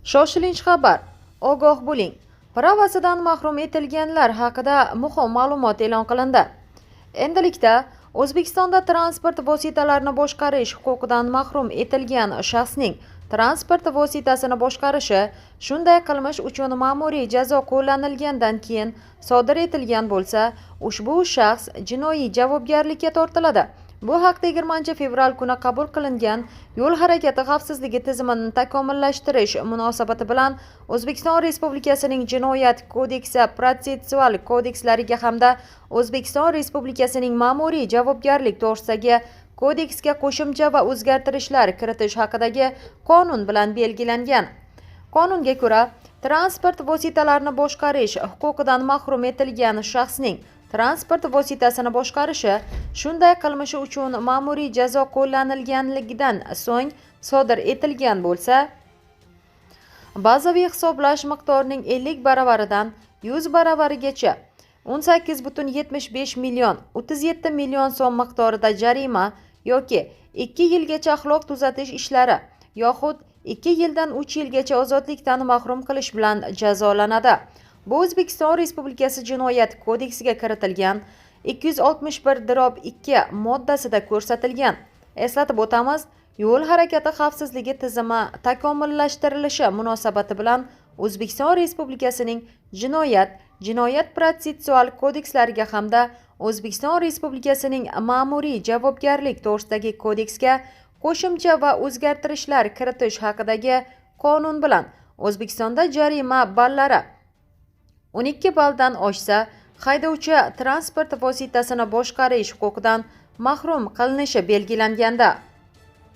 Shoshilinch xabar. Ogoh bo'ling. Pravasidan mahrum etilganlar haqida muhim ma'lumot e'lon qilindi. Endilikda O'zbekistonda transport vositalarini boshqarish huquqidan mahrum etilgan shaxsning transport vositasini boshqarishi, shunday qilmish uchun ma'muriy jazo qo'llanilgandan keyin sodir etilgan bo'lsa, ushbu shaxs jinoiy javobgarlikka tortiladi. Bu haqda 20-fevral kuni qabul qilingan yo'l harakati xavfsizligi tizimini takomillashtirish munosabati bilan O'zbekiston Respublikasining Jinoyat kodeksi, protsessual kodekslariga hamda O'zbekiston Respublikasining Ma'muriy javobgarlik to'g'risidagi kodeksga qo'shimcha va o'zgartirishlar kiritish haqidagi qonun bilan belgilangan. Qonunga ko'ra, transport vositalarini boshqarish huquqidan mahrum etilgan shaxsning transport vositasini boshqarishi, shunday qilmishi uchun ma'muriy jazo qo'llanilganligidan so'ng sodir etilgan bo'lsa, bazaviy hisoblash miqdorining 50 baravaridan 100 baravarigacha 18,75 million 37 million so'm miqdorida jarima yoki 2 yilgacha axloq tuzatish ishlari yoxud 2 yildan 3 yilgacha ozodlikdan mahrum qilish bilan jazolanadi. Bu O'zbekiston Respublikasi Jinoyat kodeksiga kiritilgan 261-2 moddasida ko'rsatilgan. Eslatib o'tamiz, yo'l harakati xavfsizligi tizimi takomillashtirilishi munosabati bilan O'zbekiston Respublikasining Jinoyat protsessual kodekslariga hamda O'zbekiston Respublikasining Ma'muriy javobgarlik to'g'risidagi kodeksga qo'shimcha va o'zgartirishlar kiritish haqidagi qonun bilan O'zbekistonda jarima ballari 12 balldan oshsa, haydovchi transport vositasini boshqarish huquqidan mahrum qilinishi belgilanganda